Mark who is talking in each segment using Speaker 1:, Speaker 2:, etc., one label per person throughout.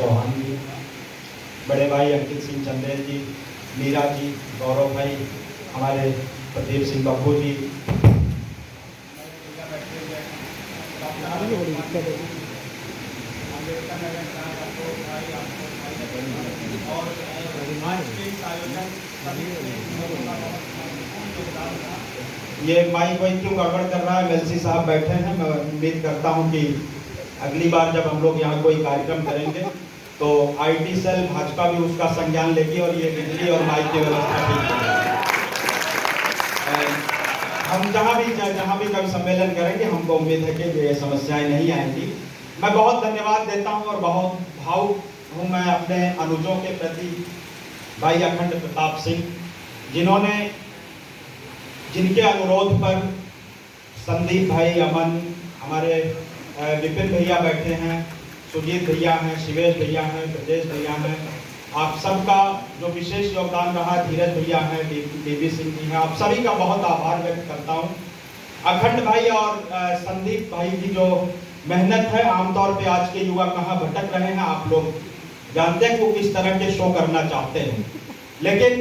Speaker 1: चौहान जी, बड़े भाई अंकित सिंह चंदेल जी, मीरा जी, गौरव भाई, हमारे प्रदीप सिंह बब्बू जी, ये माइक क्यों गड़बड़ कर रहा है? मेलसी साहब बैठे हैं। मैं उम्मीद करता हूं कि अगली बार जब हम लोग यहाँ कोई कार्यक्रम करेंगे तो आईटी सेल भाजपा भी उसका संज्ञान लेगी और ये बिजली और माइक की व्यवस्था ठीक है। हम जहाँ भी कभी सम्मेलन करेंगे, हमको उम्मीद है कि ये समस्याएं नहीं आएंगी। मैं बहुत धन्यवाद देता हूँ और बहुत भावुक हूँ मैं अपने अनुजों के प्रति, भाई अखंड प्रताप सिंह, जिनके अनुरोध पर संदीप भाई, अमन, हमारे विपिन भैया बैठे हैं, सुजीत भैया हैं, शिवेश भैया हैं, ब्रजेश भैया हैं, आप सबका जो विशेष योगदान रहा, धीरज भैया हैं, बीबी सिंह जी हैं, आप सभी का बहुत आभार व्यक्त करता हूँ। अखंड भाई और संदीप भाई की जो मेहनत है, आमतौर पे आज के युवा कहाँ भटक रहे हैं, आप लोग जानते हैं वो किस तरह के शो करना चाहते हैं, लेकिन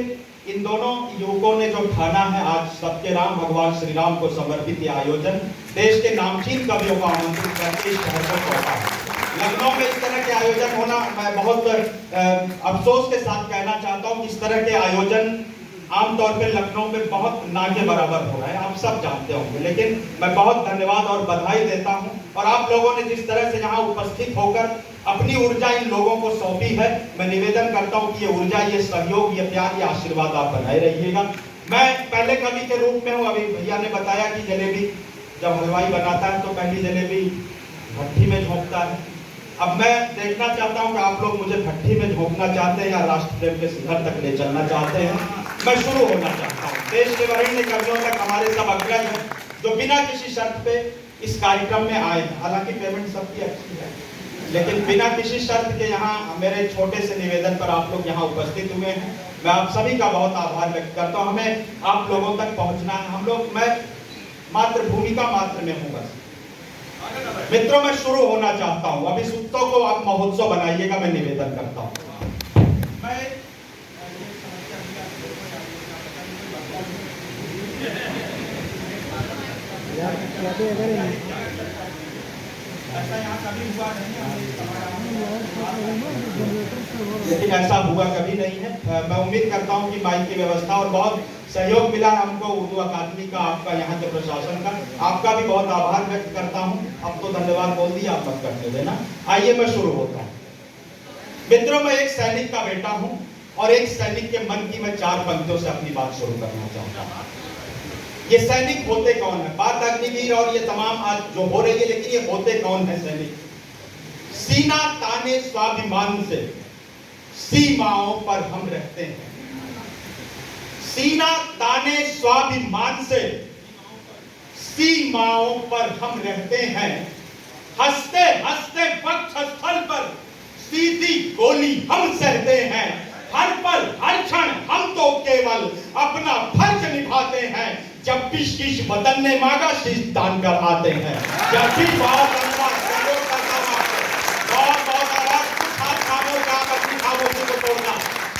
Speaker 1: इन दोनों युवकों ने जो ठाना है आज सबके राम भगवान श्री राम को समर्पित ये आयोजन देश के नामचीन कवियों को आमंत्रित करके इस शहर को सौंपा है। लखनऊ में इस तरह के आयोजन होना, मैं बहुत अफसोस के साथ कहना चाहता हूँ, इस तरह के आयोजन आमतौर पे लखनऊ में बहुत ना के बराबर हो रहा है, आप सब जानते होंगे, लेकिन मैं बहुत धन्यवाद और बधाई देता हूं। और आप लोगों ने जिस तरह से यहाँ उपस्थित होकर अपनी ऊर्जा इन लोगों को सौंपी है, मैं निवेदन करता हूं कि ये ऊर्जा, ये सहयोग, ये प्यार, ये आशीर्वाद आप बनाए रहिएगा। मैं पहले कवि के रूप में हूँ। अभी भैया ने बताया कि जलेबी जब हलवाई बनाता है तो पहली जलेबी भट्टी में झोंकता है। अब मैं देखना चाहता हूं कि आप लोग मुझे भट्टी में झोंकना चाहते हैं या राष्ट्र प्रेम के शिखर तक ले चलना चाहते हैं। मैं शुरू होना चाहता हूं। देश के वरीय कवियों तक हमारे सब अग्रज हैं जो बिना किसी शर्त पे इस कार्यक्रम में आए। हालांकि पेमेंट सबकी अच्छी है, लेकिन बिना किसी शर्त के यहाँ मेरे छोटे से निवेदन पर आप लोग यहाँ उपस्थित हुए हैं। मैं आप सभी का बहुत आभार व्यक्त करता हूँ। हमें आप लोगों तक पहुँचना है। मैं मात्र भूमिका मात्र में हूँ बस। मित्रों, मैं शुरू होना चाहता हूँ। अब इस उत्सव को आप महोत्सव बनाइएगा, मैं निवेदन करता हूँ। लेकिन ऐसा हुआ कभी नहीं है। मैं उम्मीद करता हूं कि माइक की व्यवस्था और बहुत सहयोग मिला है हमको उर्दू अकादमी का, आपका, यहाँ के प्रशासन का, आपका भी बहुत आभार व्यक्त करता हूं। अब तो धन्यवाद बोल दिया, आप मत करते देना। आइए मैं शुरू होता हूं। मित्रों, मैं एक सैनिक का बेटा हूं और एक सैनिक के मन की मैं 4 पंक्तियों से अपनी बात शुरू करना चाहता हूं। ये सैनिक होते कौन है? बात अग्निवीर और ये तमाम आज जो हो रही है, लेकिन ये होते कौन है सैनिक? सीना ताने स्वाभिमान से सीमाओं पर हम रहते हैं। सीना ताने स्वाभिमान से सीमाओं पर हम रहते हैं। हंसते हंसते वक्षस्थल पर सीधी गोली हम सहते हैं। हर पल हर क्षण हम तो केवल अपना फर्ज निभाते हैं। जब भी शीश बदन ने मांगा, शीश दान कर आते हैं। जब भी बहुत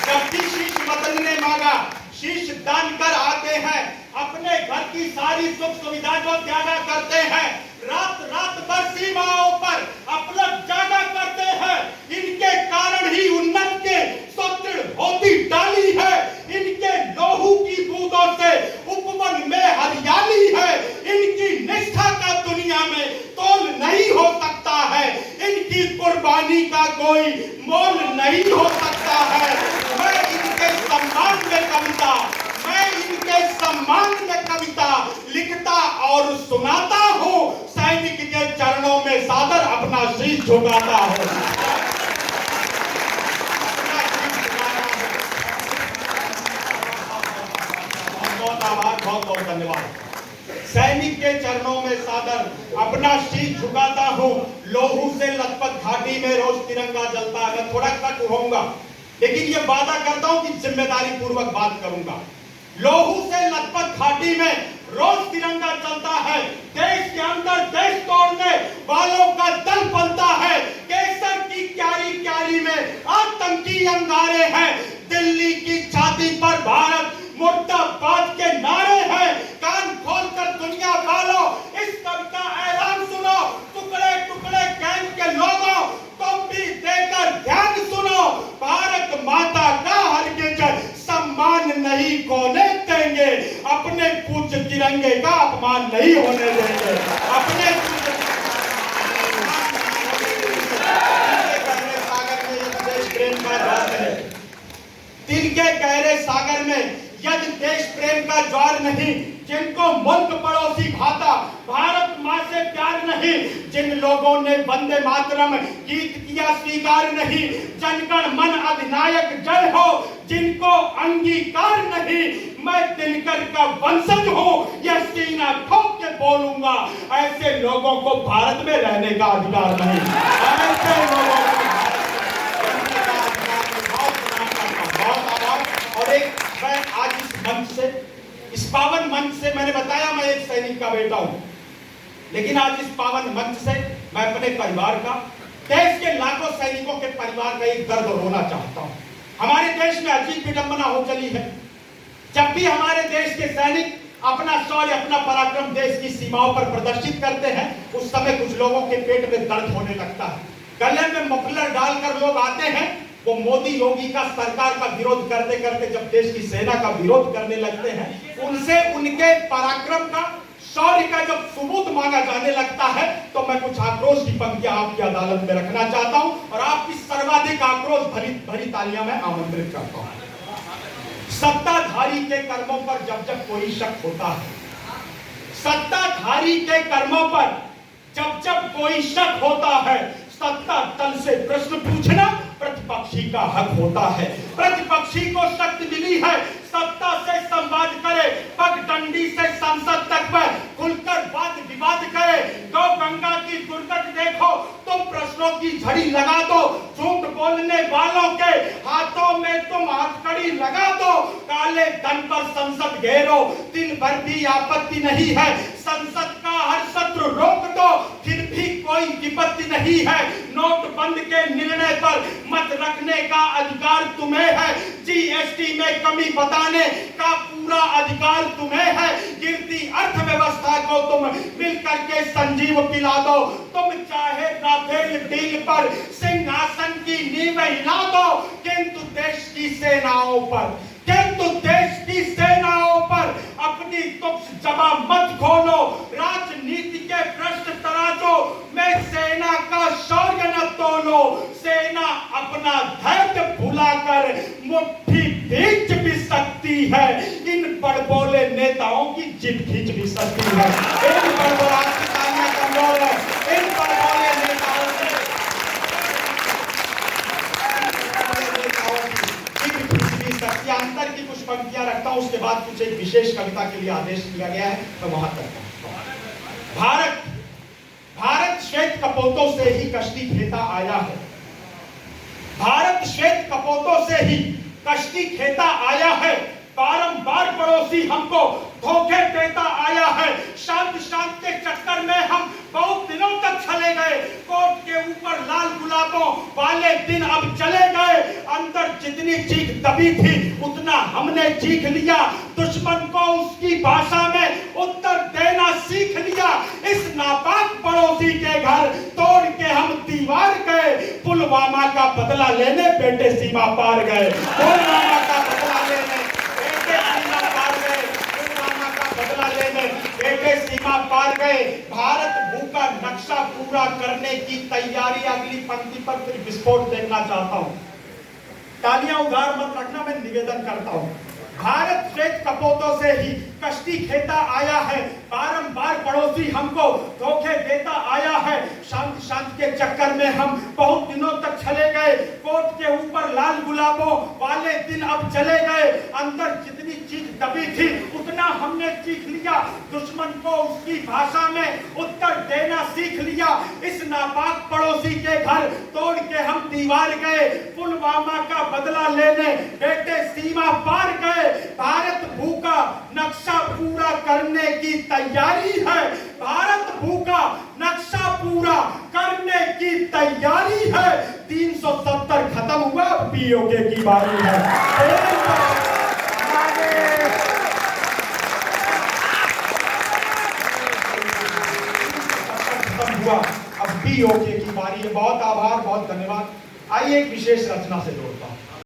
Speaker 1: जब भी शीश बदन ने मांगा, शीश दान कर आते हैं। अपने घर की सारी सुख सुविधा जो त्यागा करते हैं, रात रात भर सीमाओं पर अपलक जागा करते हैं। इनके कारण ही उन्नत के सुदृढ़ होती डाली है। इनके लोहू की बूंदों से उपवन में हरियाली है। इनकी निष्ठा का दुनिया में तोल नहीं हो सकता है। इनकी कुर्बानी का कोई मोल नहीं हो सकता है। मैं इनके सम्मान में कविता लिखता और सुनाता हूँ। सैनिक के चरणों में सादर अपना शीश झुकाता हूँ। बहुत आभार, बहुत बहुत धन्यवाद। सैनिक के चरणों में सादर अपना शीश झुकाता हूँ। लोहू से लथपथ घाटी में रोज तिरंगा जलता है। मैं थोड़ा कट होऊंगा, लेकिन ये वादा करता हूं कि जिम्मेदारी पूर्वक बात करूंगा। लोहू से लथपथ घाटी में रोज तिरंगा चलता है। देश के अंदर देश तोड़ने वालों का दल बनता है। केसर की क्यारी क्यारी में की अंगारे हैं, दिल्ली की छाती पर भारत मुर्दाबाद के नारे हैं। कान खोलकर दुनिया वालों इस कविता ऐलान सुनो, टुकड़े टुकड़े गैंग के लोगों तुम भी देकर ध्यान सुनो। भारत माता का हरगिज सम्मान नहीं खोने देंगे, अपने पूज्य तिरंगे का अपमान नहीं होने देंगे। अपने दिल के गहरे सागर में यदि देश प्रेम का ज्वार नहीं, जिनको मुल्क पड़ोसी भाता, भारत माँ से प्यार नहीं, जिन लोगों ने वंदे मातरम गीत किया स्वीकार नहीं, जनगण मन अधिनायक जय हो जिनको अंगीकार नहीं, मैं दिनकर का वंशज हूँ यह सीना ठोक के बोलूंगा, ऐसे लोगों को भारत में रहने का अधिकार नहीं। ऐसे लोगों को और एक मैं आज इस मंच से, इस पावन मंच से, मैंने बताया मैं एक सैनिक का बेटा हूं, लेकिन आज इस पावन मंच से मैं अपने परिवार का, देश के लाखों सैनिकों के परिवार का एक दर्द रोना चाहता हूं। हमारे देश में अजीब विडंबना हो चली है, जब भी हमारे देश के सैनिक अपना शौर्य, अपना पराक्रम देश की सीमाओं पर प्रदर्शित करते हैं, उस समय कुछ लोगों के पेट में दर्द होने लगता है। गले में मफलर डालकर लोग आते हैं, वो मोदी योगी का सरकार का विरोध करते करते जब देश की सेना का विरोध करने लगते हैं, उनसे उनके पराक्रम का, शौर्य का जब सबूत मांगा जाने लगता है, तो मैं कुछ आक्रोश की पंक्तियां आपकी अदालत में रखना चाहता हूं और आपकी सर्वाधिक आक्रोश भरी तालियां मैं आमंत्रित करता हूं। सत्ताधारी के कर्मों पर जब जब कोई शक होता है, सत्ताधारी के कर्मों पर जब जब कोई शक होता है, सत्ता दल से प्रश्न पूछना प्रतिपक्षी का हक होता है। प्रतिपक्षी को शक्ति मिली है सत्ता से संवाद करे, पगडंडी से संसद तक में खुलकर वाद विवाद करे। गौ गंगा की दुर्गत देखो, तुम प्रश्नों की झड़ी लगा दो, झूठ बोलने वालों के हाथों में तुम हथकड़ी लगा दो। काले धन पर संसद घेरो, दिन भर भी आपत्ति नहीं है, संसद का हर सत्र रोक दो, फिर भी कोई विपत्ति नहीं है। नोटबंद के निर्णय पर मत रखने का अधिकार तुम्हें है, जीएसटी में कमी बताने का पूरा अधिकार तुम्हें है। गिरती अर्थव्यवस्था को तुम मिलकर के संजीव पिला दो, तुम चाहे राफेल डील पर सिंहासन की नींव हिला दो, किंतु देश की सेनाओं पर, किंतु देश की सेनाओं पर अपनी तुक्ष जबा मत खोलो। राजनीति के भ्रष्ट तराजों में सेना का शौर्य न तोलो, सेना अपना धैर्य भुलाकर मुट्ठी भींच भी सकती है, इन बड़बोले नेताओं की जिद खींच भी सकती है। इन बड़बोले कमजोर है, इन बड़बोले नेताओं की अंतर की कुछ पंक्तियां रखता हूं, उसके बाद कुछ एक विशेष कविता के लिए आदेश दिया गया है, मैं वहां तक पहुंचता हूं। भारत श्वेत कपोतों से ही कश्ती खेता आया है, भारत श्वेत कपोतों से ही कश्ती खेता आया है, बारंबार पड़ोसी हमको धोखे देता आया है। शांत शांत के चक्कर में हम बहुत दिनों तक चले गए, कोर्ट के ऊपर लाल गुलाबों वाले दिन अब चले गए। अंदर जितनी चीख दबी थी उतना हमने चीख लिया, दुश्मन को उसकी भाषा में उत्तर देना सीख लिया। इस नापाक पड़ोसी के घर तोड़ के हम दीवार गए, पुलवामा का बदला लेने बेटे सीमा पार गए, पुलवामा का बदला लेने बेटे सीमा पार गए। भारत भूखा नक्शा पूरा करने की तैयारी, अगली पंक्ति पर फिर विस्फोट देखना चाहता हूं, तालियां उधार मत रखना, मैं निवेदन करता हूं। भारत श्वेत कपोतों से ही कश्ती खेता आया है, बारंबार पड़ोसी हमको धोखे देता आया है। शांति शांति के चक्कर में हम बहुत दिनों तक चले गए, कोर्ट के ऊपर लाल गुलाबों वाले दिन अब चले गए। अंदर जितनी चीज दबी थी उतना हमने सीख लिया, दुश्मन को उसकी भाषा में उत्तर देना सीख लिया। इस नापाक पड़ोसी के घर तोड़ के हम दीवार गए, पुलवामा का बदला लेने बेटे सीमा पार गए। भारत भूखा नक्शा पूरा करने की तैयारी है, भारत भूखा नक्शा पूरा करने की तैयारी है। 370 खत्म हुआ, पीओके की बारी है। हुआ, अब पीओके की बारी है। बहुत आभार, बहुत धन्यवाद। आइए एक विशेष रचना से जोड़ता हूं।